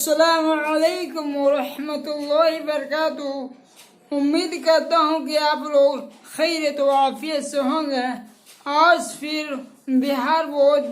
अस्सलामुअलैकुम वरहमतुल्लाहि वबरकातुहू। उम्मीद करता हूँ कि आप लोग खैरियत व आफियत से होंगे। आज फिर बिहार बोर्ड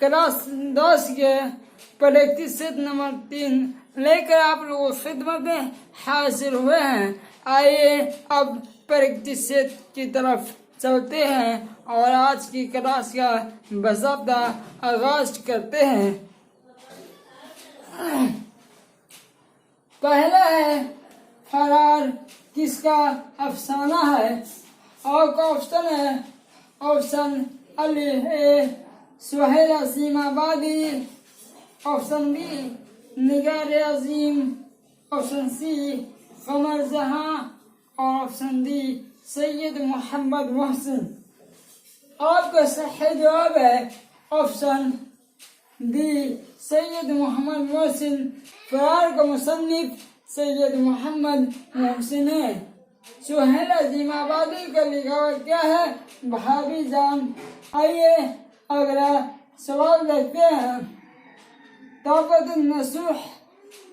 क्लास 10 के प्रैक्टिस सेट नंबर 3 लेकर आप लोगों की खिदमत में हाजिर हुए हैं। आइए अब प्रैक्टिस सेट की तरफ चलते हैं और आज की क्लास का बाकायदा आगाज करते हैं। पहला है फरार किसका अफसाना है। और का ऑप्शन है ऑप्शन अली ए सुहेल अजीम आबादी, ऑप्शन बी निगार अजीम, ऑप्शन सी कमर जहां और ऑप्शन डी सैयद मोहम्मद मोहसिन। आपका सही जवाब है ऑप्शन डी सैयद मोहम्मद मोहसिन। फरार का मुसन्निफ सैयद मोहम्मद मोहसिन है। सुहेल अजीम आबादी का लिखावट क्या है? भाभी जान। आइए अगला सवाल देखते हैं। ताकत नसूह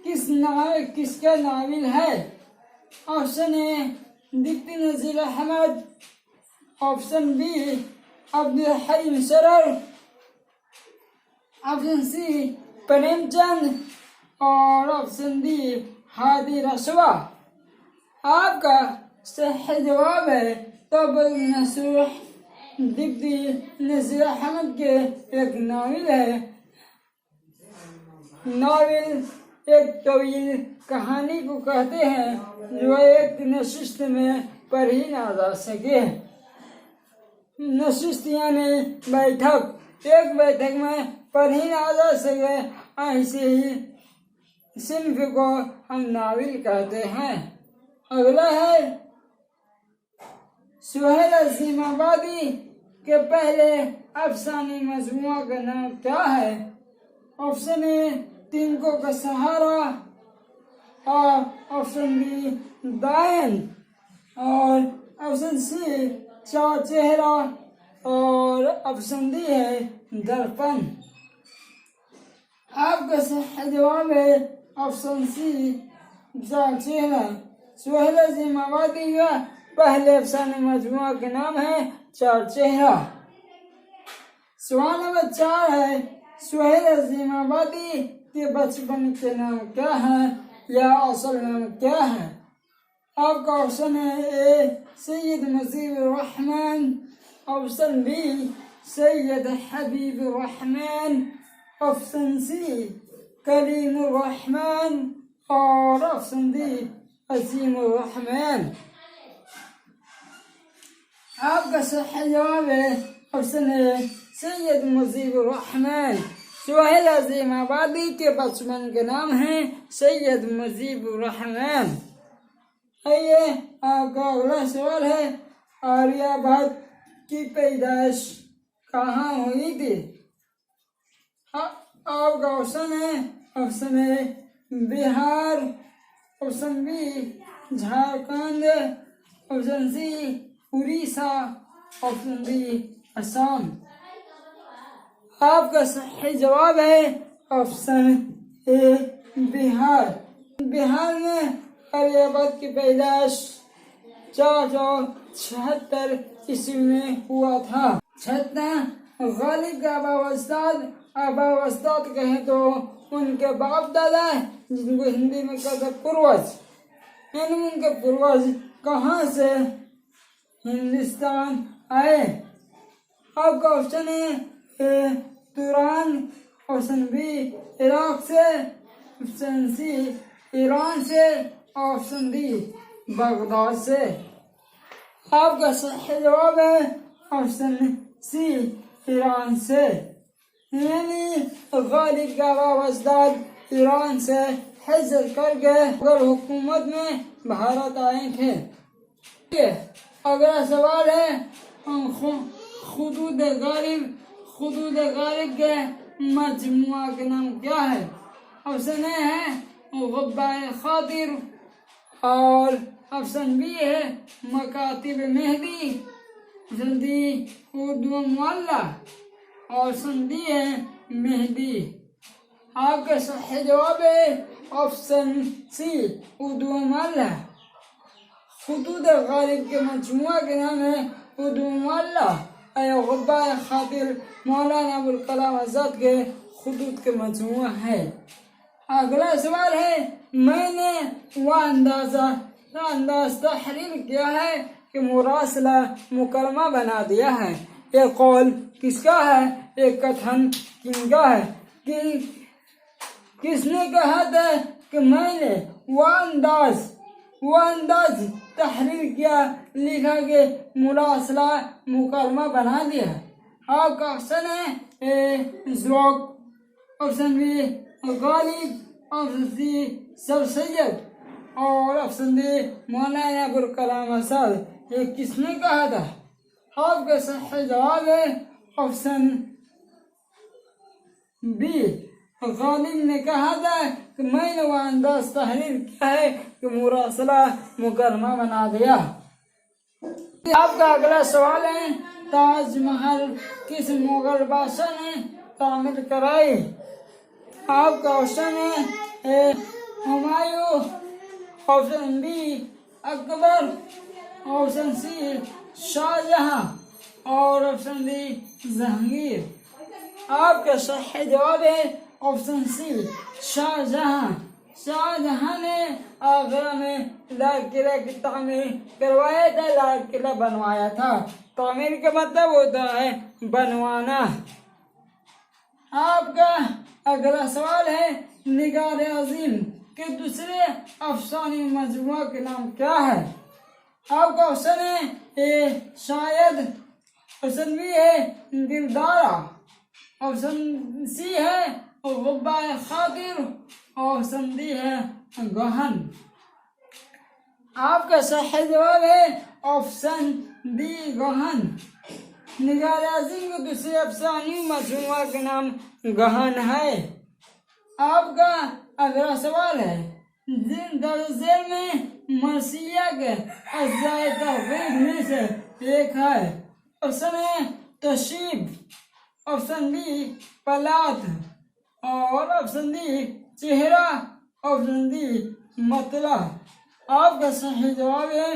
किसका नाविल है? Option A deputy Nazir Ahmad, option B Abdul Halim Sharar, option सी प्रेमचंद और ऑप्शन डी हादी रसवा। आपका सही जवाब है ताकत नसूह दीप्ति नजीर अहमद के एक नाविल है। नाविल एक तवील कहानी को कहते हैं जो एक नशिस्त में पढ़ी ना जा सके। नशिस्त यानी बैठक, एक बैठक में पढ़ी ना जा सके, ऐसे ही सिन्फ को हम नाविल कहते हैं। अगला है सुहेल अजीम आबादी के पहले अफसानी मजमुआ का नाम क्या है? ऑप्शन ए तिनकों का सहारा, और ऑप्शन बी दायन, और ऑप्शन सी चार चेहरा, और ऑप्शन डी है दर्पण। आपका सही जवाब है ऑप्शन सी चार चेहरा। सुहेल अजीम आबादी का पहले अफसाने मजमुआ का नाम है चार चेहरा। सवाल नंबर 4 है सुहेल अजीम आबादी के बचपन के नाम क्या है या असल नाम क्या है? आपका ऑप्शन है A Syed Mujibur Rahman, option B Syed Habibur Rahman, option C Kalimur Rahman, और ऑप्शन डी अजीमुर रहमान। आपका सही जवाब है option A Syed Mujibur Rahman. Suhail Azimabadi के बचपन के नाम है सैयद मुजीबुर रहमान। आइए आपका अगला सवाल है आर्यभट्ट की पैदाइश कहाँ हुई थी? आपका ऑप्शन है option A Bihar, option B Jharkhand, option C Orissa, option D Assam. आपका सही जवाब है ऑप्शन ए बिहार। बिहार में आर्यभट्ट की पैदाइश 476 ईस्वी में हुआ था। गालिब का अबावस्ताद कहे तो उनके बाप दादा, जिनको हिंदी में कहते पूर्वज, यानी उनके पूर्वज कहाँ से हिंदुस्तान आए? आपका ऑप्शन है तुरान, ऑप्शन बी इराक से, ऑप्शन सी ईरान से, ऑप्शन डी बगदाद से। आपका सही जवाब है ऑप्शन सी ईरान से, यानी गालिब का अबावस्ताद ईरान से हिजरत करके मुगल हुकूमत में भारत आए थे। अगला सवाल है खुदूद गालिब के मजमुआ का नाम क्या है? ऑप्शन ए है गुब्बाए खातिर, और ऑप्शन बी है Makatib Mehdi, option D Urdu Mualla, option D है मेहदी। आपका सही जवाब है ऑप्शन सी उर्दू मल्ला। खुतूत गालिब के मजमुआ के नाम है उर्दू मल्ला। गुब्बा खातिर मौलाना अबुल कलाम आज़ाद के खुतूत के मजमुआ है। अगला सवाल है, मैंने वह अंदाज तहरीर किया है कि मुरासला मुकरमा बना दिया है। ये कौल किसका है? ये कथन किनका है? किसने कहा था कि मैंने वह अंदाज तहरीर किया, लिखा के मुरासला मुकरमा बना दिया है? आपका ऑप्शन है A Zauq, option B Ghalib, option C sir Syed और ऑप्शन डी मौलाना अबुल कलाम आज़ाद। ये किसने कहा था? आपका सही जवाब है ऑप्शन बी गालिब ने कहा था कि मैंने वह अंदाज तहरीर किया है कि मुरासला मुकरमा बना दिया। आपका अगला सवाल है, ताजमहल किस मुगल बादशाह ने तामीर कराई? आपका ऑप्शन है Humayun, option B Akbar, option C Shah Jahan और ऑप्शन डी जहांगीर। आपका सही जवाब है ऑप्शन सी शाहजहां। शाहजहां ने आगरा में लाल किला की तामीर करवाया था, लाल किला बनवाया था। तामीर का मतलब होता है बनवाना। आपका अगला सवाल है, निगार अजीम के दूसरे अफसानी मजमुआ के नाम क्या है? आपका ऑप्शन है ए शायद, ऑप्शन बी है दिलदारा, ऑप्शन सी है गुब्बा खातिर, ऑप्शन डी है गहन। आपका सही जवाब है ऑप्शन डी गहन। निगार अज़ीम के दूसरे अफसानी मजमुआ के नाम गहन है। आपका अगला सवाल है, जेल में मरसिया के अज़्ज़ाए तहफ़ीज़ में से एक है। ऑप्शन है तशीब, ऑप्शन बी पलात और ऑप्शन डी चेहरा, ऑप्शन डी मतला। आपका सही जवाब है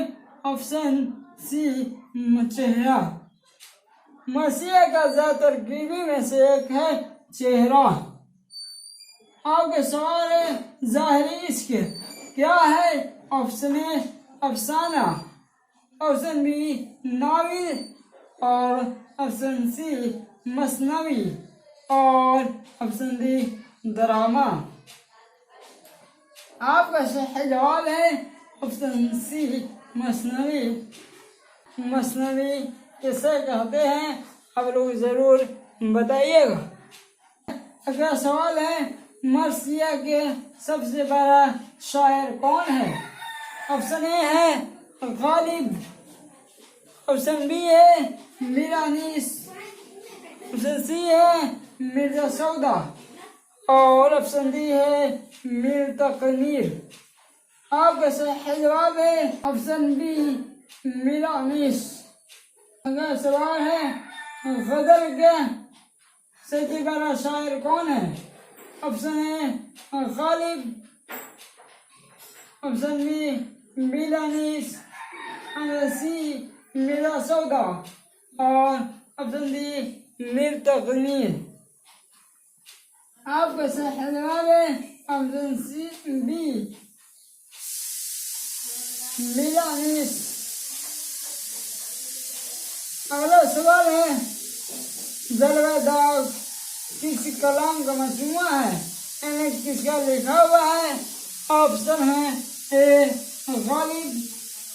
ऑप्शन सी चेहरा। मसीह का ज़ात तरकीबी में से एक है चेहरा। आपके सवाल है, ज़ाहिरी इश्क क्या है? ऑप्शन ए अफसाना, ऑप्शन बी नाविल और ऑप्शन सी मसनवी और ऑप्शन डी ड्रामा। आपका सही जवाब है ऑप्शन सी मसनवी। मसनवी किसे कहते हैं आप लोग जरूर बताइएगा। अगला सवाल है, मरसिया के सबसे बड़ा शायर कौन है? ऑप्शन ए है गालिब, ऑप्शन बी है मीरानीस, ऑप्शन सी है मिर्जा सौदा और ऑप्शन डी है मीर तकनीर। आपका सही जवाब है ऑप्शन बी मीरानीस। अगला सवाल है, गजल के सबसे बड़ा शायर कौन है? ऑप्शन ए Ghalib, option B मीरानीस, option C Mirza सौदा और ऑप्शन डी मीर तकनीर। आपका सही जवाब है ऑप्शन सी बी मीरानीस। अगला सवाल है, जलवा दाग किस कलाम का मजमुआ है? इन्हें किसका लिखा हुआ है? ऑप्शन है ए गालिब,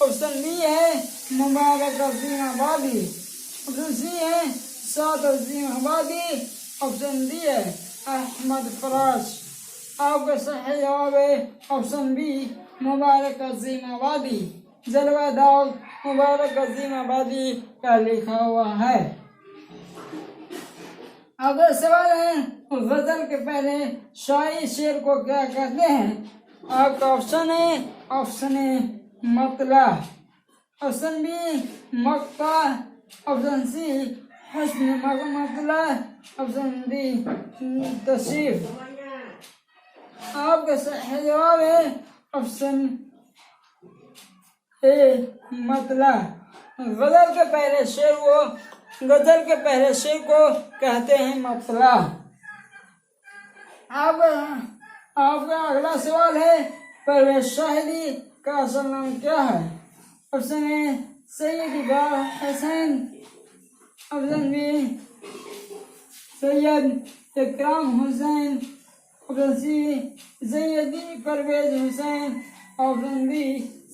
ऑप्शन बी है मुबारक अजीम आबादी, ऑप्शन सी है साद अजीम आबादी, ऑप्शन डी है अहमद फराज। आपका सही जवाब है ऑप्शन बी मुबारक अजीम आबादी। जलवा दाग मुबारक अजीम आबादी का लिखा हुआ है। अगला सवाल है, गजल के पहले शाही शेर को क्या कहते हैं? आपका ऑप्शन है मतला, ऑप्शन बी मक्का, ऑप्शन सी हस्न मतला, ऑप्शन डी तशरीफ। आपका सही जवाब है ऑप्शन ए मतला। गजल के पहले शेर को कहते हैं मतला। अब आपका अगला सवाल है परवेज शाहिदी का असल नाम क्या है? Option A Syed Iqbal Hussain, option B Syed Ikram Hussain, option C Syedi Parvez Hussain, option D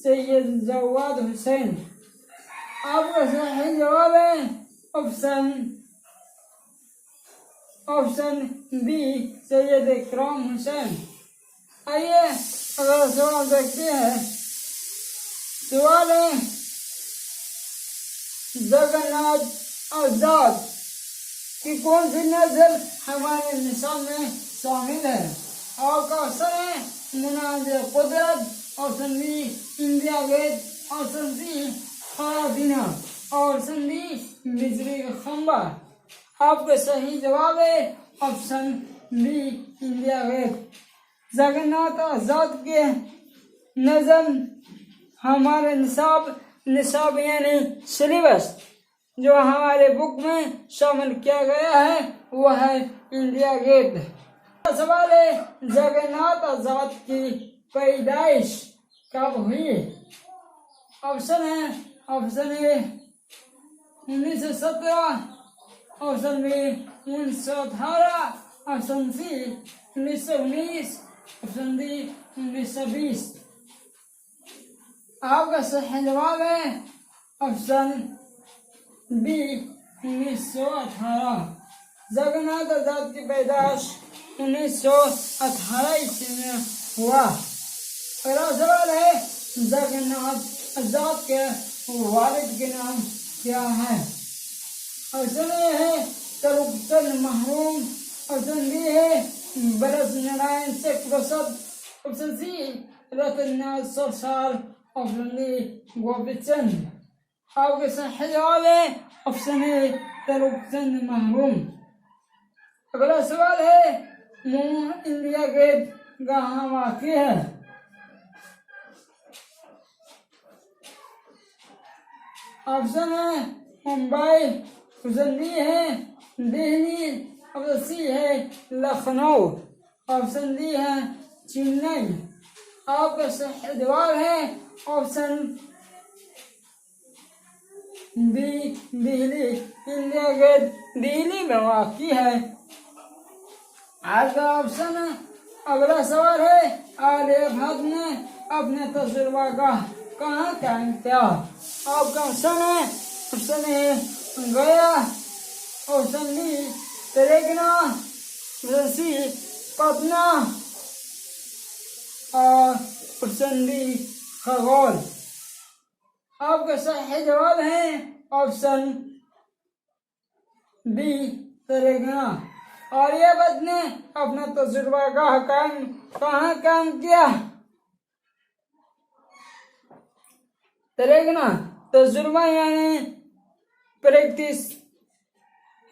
Syed Jawad Hussain. आपका सही जवाब है ऑप्शन बी सैयद इकराम हुसैन। आइए अगला सवाल देखते हैं। सवाल है जगन्नाथ आजाद की कौन सी नस्ल हमारे निशान में शामिल है? आपका ऑप्शन है Munazir Qudrat, option B India Gate, option C खादिना, ऑप्शन डी बिजली का खंबा। आपका सही जवाब है option B India Gate. Jagannath Azad के नज़म हमारे निसाब यानी सिलेबस जो हमारे बुक में शामिल किया गया है वह है इंडिया गेट। सवाल है जगन्नाथ आजाद की पैदाइश कब हुई? Option A 1917, option B 1918, option C 1919, option D 1920। आपका सही जवाब है ऑप्शन बी 1918। जगन्नाथ आजाद की पैदाइश 1918 ईस्वी में हुआ। अगला सवाल है जगन्नाथ आजाद के वालिद के नाम क्या है? ऑप्शन ए है तरुकचंद महरूम, ऑप्शन बी है बरस Narayan Sheikh Prasad, option C Ratannath Sarshar, option D Gopi Chand. आपके सही जवाब है ऑप्शन ए तरुकचंद महरूम। अगला सवाल है इंडिया गेट कहाँ वाक़ई है? ऑप्शन है मुंबई, ऑप्शन बी है दिल्ली, ऑप्शन सी है लखनऊ, ऑप्शन डी है चेन्नई। आपका सही जवाब है option B Delhi. India Gate Delhi में वाक़ई है। आज का ऑप्शन है। अगला सवाल है आर्यभट्ट ने अपने तजुर्बा का कहाँ कायम किया? आपका ऑप्शन ए गया, option B Telangana, option C Patna और ऑप्शन डी खगोल। आपका सही जवाब है ऑप्शन बी तेलंगाना। आर्यभट्ट ने अपना तजुर्बा कहाँ काम किया? तेलंगाना। तजुर्बा यानी प्रैक्टिस,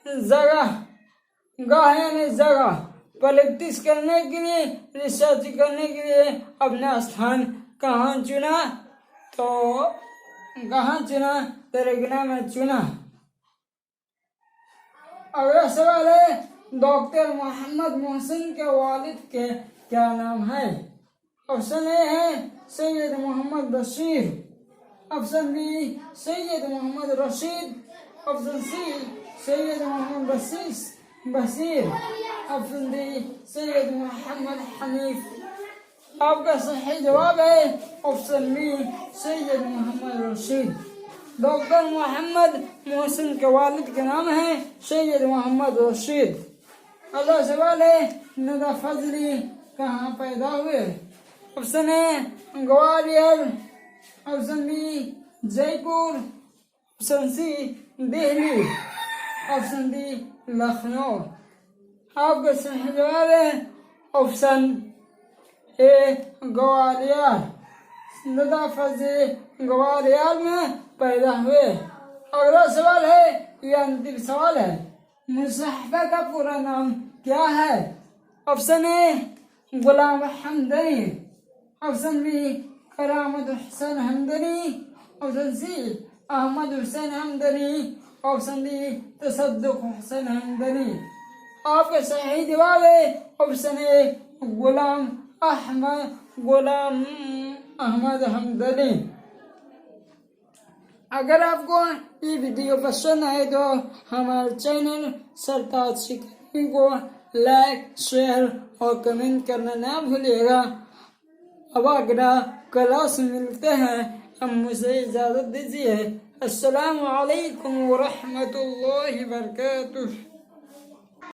जगह प्रैक्टिस करने के लिए, रिसर्च करने के लिए अपना स्थान कहाँ चुना? तो कहाँ चुना? तेलंगाना में चुना। अगला सवाल है डॉक्टर मोहम्मद मोहसिन के वालिद के क्या नाम है? ऑप्शन ए है Syed Mohammad Bashir, option B Syed Mohammad Rashid, option C Syed Mohammad Bashir, option D Syed Mohammad Hanif. आपका सही जवाब है option B Syed Mohammad Rashid. Doctor Mohammad Mohsin के वालिद के नाम है सैयद मोहम्मद रशीद। अगला सवाल है नदा फजली कहाँ पैदा हुए? Option A Gwalior, option B Jaipur, option C Delhi, option D Lucknow. आपका सही जवाब है ऑप्शन ए ग्वालियर। नदा फजली ग्वालियर में पैदा हुए। अगला सवाल है ये अंतिम सवाल है मुसहफ़ा का पूरा नाम क्या है? Option A Ghulam Hamdani, option B Karamat Hussain Hamdani, option C Ahmad Hussain Hamdani, option D Tasadduq Hussain Hamdani. आपका सही जवाब है ऑप्शन ए गुलाम अहमद हमदनी। अगर आपको ये वीडियो पसंद आए तो हमारे चैनल सरताज शिकनी को लाइक, शेयर और कमेंट करना ना भूलिएगा। अब अगला क्लास मिलते हैं, अब मुझे इजाज़त दीजिए। अस्सलामु अलैकुम व रहमतुल्लाहि व बरकातुहू।